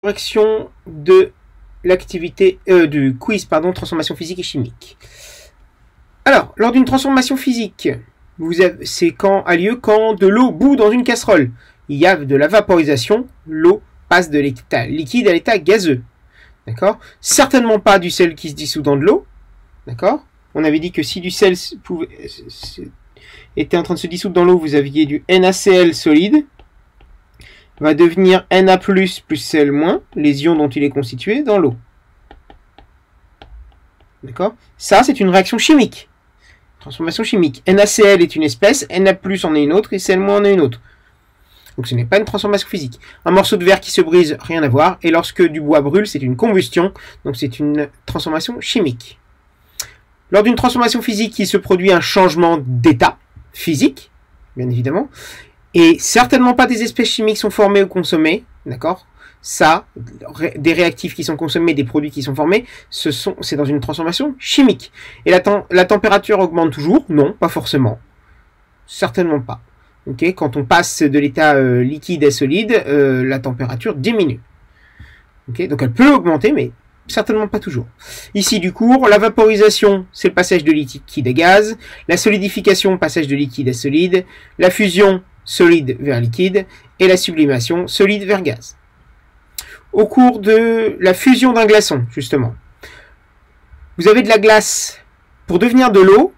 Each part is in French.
correction de l'activité du quiz, pardon, transformation physique et chimique. Alors, lors d'une transformation physique, c'est quand a lieu quand de l'eau bout dans une casserole. Il y a de la vaporisation, l'eau passe de l'état liquide à l'état gazeux. D'accord? Certainement pas du sel qui se dissout dans de l'eau. D'accord? On avait dit que si du sel était en train de se dissoudre dans l'eau, vous aviez du NaCl solide. Va devenir Na+, plus Cl-, les ions dont il est constitué, dans l'eau. D'accord? Ça, c'est une réaction chimique. Transformation chimique. NaCl est une espèce, Na+, en est une autre, et Cl- en est une autre. Donc ce n'est pas une transformation physique. Un morceau de verre qui se brise, rien à voir. Et lorsque du bois brûle, c'est une combustion. Donc c'est une transformation chimique. Lors d'une transformation physique, il se produit un changement d'état physique, bien évidemment. Et certainement pas des espèces chimiques sont formées ou consommées, d'accord? Ça, des réactifs qui sont consommés, des produits qui sont formés, c'est dans une transformation chimique. Et la température augmente toujours? Non, pas forcément. Certainement pas. Okay, quand on passe de l'état liquide à solide, la température diminue. Okay, donc elle peut augmenter, mais certainement pas toujours. Ici du cours, la vaporisation, c'est le passage de liquide à gaz. La solidification, passage de liquide à solide. La fusion, solide vers liquide, et la sublimation, solide vers gaz. Au cours de la fusion d'un glaçon, justement, vous avez de la glace. Pour devenir de l'eau,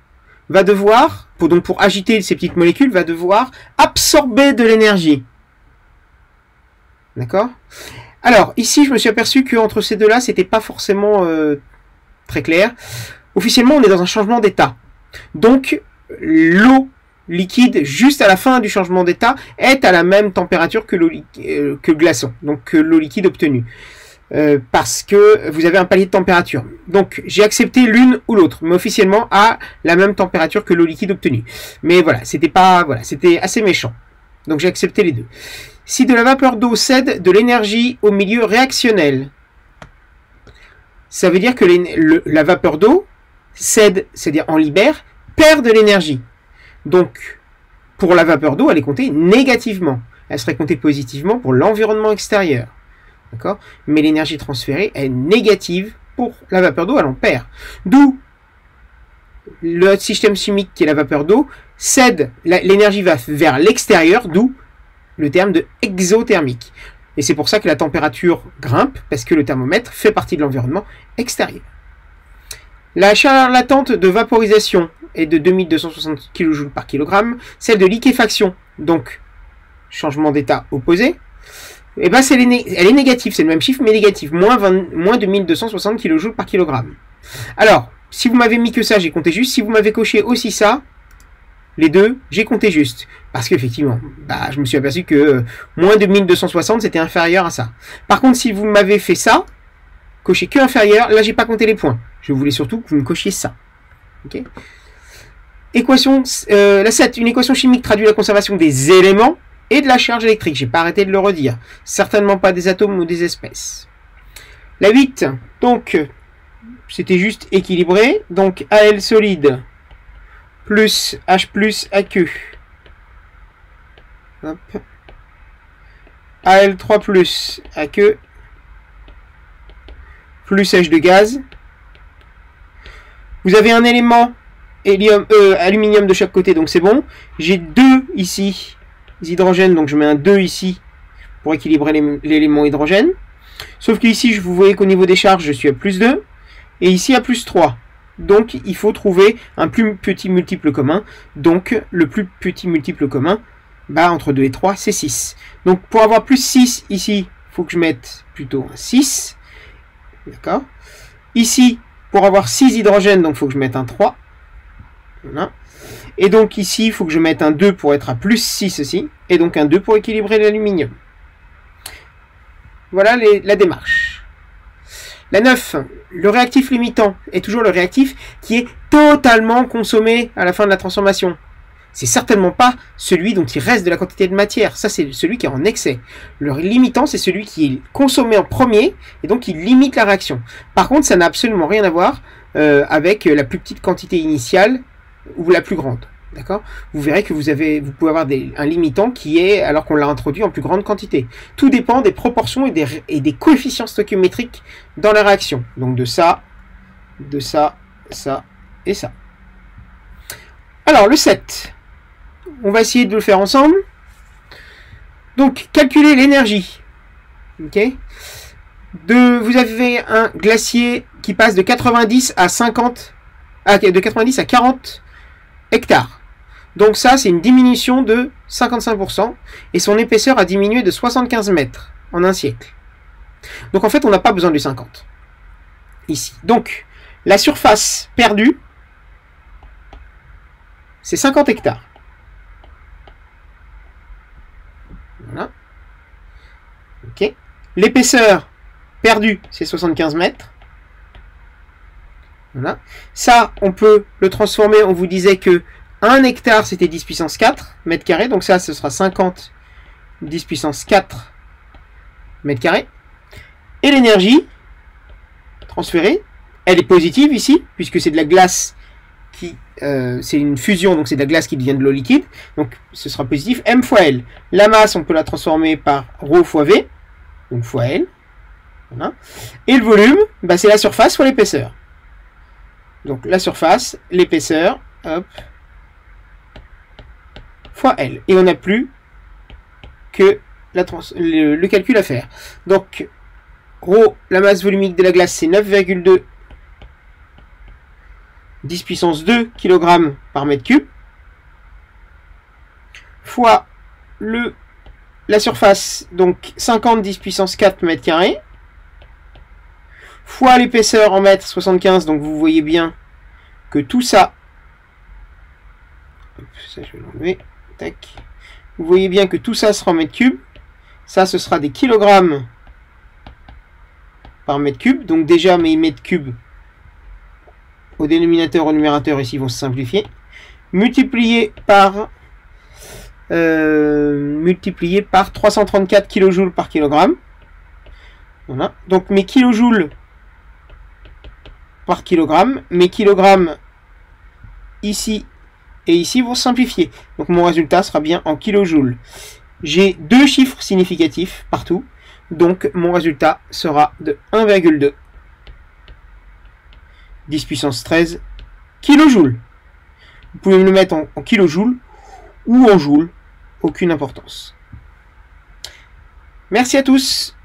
va devoir, pour agiter ces petites molécules, va devoir absorber de l'énergie. D'accord? Alors, ici, je me suis aperçu qu'entre ces deux-là, c'était pas forcément très clair. Officiellement, on est dans un changement d'état. Donc, l'eau liquide, juste à la fin du changement d'état, est à la même température que le glaçon, donc que l'eau liquide obtenue. Parce que vous avez un palier de température. Donc j'ai accepté l'une ou l'autre, mais officiellement à la même température que l'eau liquide obtenue. Mais voilà, c'était assez méchant. Donc j'ai accepté les deux. Si de la vapeur d'eau cède de l'énergie au milieu réactionnel, ça veut dire que la vapeur d'eau cède, c'est-à-dire en libère, perd de l'énergie. Donc, pour la vapeur d'eau, elle est comptée négativement. Elle serait comptée positivement pour l'environnement extérieur. D'accord? Mais l'énergie transférée est négative pour la vapeur d'eau, elle en perd. D'où le système chimique qui est la vapeur d'eau cède, l'énergie va vers l'extérieur, d'où le terme de exothermique. Et c'est pour ça que la température grimpe, parce que le thermomètre fait partie de l'environnement extérieur. La chaleur latente de vaporisation est de 2260 kJ par kg, celle de liquéfaction, donc changement d'état opposé, et ben elle est négative, c'est le même chiffre mais négatif, moins de 1260 kJ par kg. Alors, si vous m'avez mis que ça, j'ai compté juste, si vous m'avez coché aussi ça, les deux, j'ai compté juste, parce qu'effectivement, je me suis aperçu que moins de 1260 c'était inférieur à ça. Par contre, si vous m'avez fait ça, coché que inférieur, là j'ai pas compté les points. Je voulais surtout que vous me cochiez ça. Okay. Équation, la 7, une équation chimique traduit la conservation des éléments et de la charge électrique. J'ai pas arrêté de le redire. Certainement pas des atomes ou des espèces. La 8, donc, c'était juste équilibré. Donc, Al solide plus H plus AQ. Hop. Al3 plus AQ plus H de gaz. Vous avez un élément aluminium de chaque côté, donc c'est bon. J'ai 2 ici, hydrogènes, donc je mets un 2 ici pour équilibrer l'élément hydrogène. Sauf que ici, vous voyez qu'au niveau des charges, je suis à plus 2, et ici à plus 3. Donc il faut trouver un plus petit multiple commun. Donc le plus petit multiple commun, entre 2 et 3, c'est 6. Donc pour avoir plus 6 ici, il faut que je mette plutôt un 6. D'accord? Ici, pour avoir 6 hydrogènes, donc il faut que je mette un 3. Voilà. Et donc ici, il faut que je mette un 2 pour être à plus 6 aussi. Et donc un 2 pour équilibrer l'aluminium. Voilà la démarche. La 9, le réactif limitant est toujours le réactif qui est totalement consommé à la fin de la transformation. C'est certainement pas celui dont il reste de la quantité de matière. Ça, c'est celui qui est en excès. Le limitant, c'est celui qui est consommé en premier et donc il limite la réaction. Par contre, ça n'a absolument rien à voir avec la plus petite quantité initiale ou la plus grande. D'accord? Vous verrez que vous pouvez avoir un limitant qui est, alors qu'on l'a introduit en plus grande quantité. Tout dépend des proportions et des coefficients stoichiométriques dans la réaction. Donc de ça, ça et ça. Alors le 7. On va essayer de le faire ensemble. Donc calculer l'énergie. Ok? Vous avez un glacier qui passe de 90 à 50, de 90 à 40 hectares. Donc ça, c'est une diminution de 55%, et son épaisseur a diminué de 75 mètres en un siècle. Donc en fait, on n'a pas besoin du 50. Ici. Donc, la surface perdue, c'est 50 hectares. Voilà. Ok. L'épaisseur perdue, c'est 75 mètres. Voilà. Ça, on peut le transformer, on vous disait que 1 hectare, c'était 10 puissance 4 mètres carrés. Donc ça, ce sera 50 10 puissance 4 mètres carrés. Et l'énergie transférée, elle est positive ici, puisque c'est de la glace qui... c'est une fusion, donc c'est de la glace qui devient de l'eau liquide. Donc ce sera positif. M fois L. La masse, on peut la transformer par ρ fois V. Donc fois L. Voilà. Et le volume, bah, c'est la surface fois l'épaisseur. Donc la surface, l'épaisseur, hop, fois L. Et on n'a plus que le calcul à faire. Donc, ρ, la masse volumique de la glace, c'est 9,2 10 puissance 2 kg par mètre cube, fois la surface, donc 50 10 puissance 4 mètres carrés, fois l'épaisseur en mètres 75, donc vous voyez bien que tout ça, ça je vais l'enlever, tac, vous voyez bien que tout ça sera en mètres cubes, ça ce sera des kilogrammes par mètre cube, donc déjà mes mètres cubes au dénominateur, au numérateur ici vont se simplifier, multiplié par 334 kJ par kilogramme. Voilà. Donc mes kilojoules par kilogramme, mes kilogrammes ici et ici vont se simplifier. Donc mon résultat sera bien en kilojoules. J'ai deux chiffres significatifs partout, donc mon résultat sera de 1,2 10 puissance 13 kilojoules. Vous pouvez me le mettre en kilojoules ou en joules, aucune importance. Merci à tous.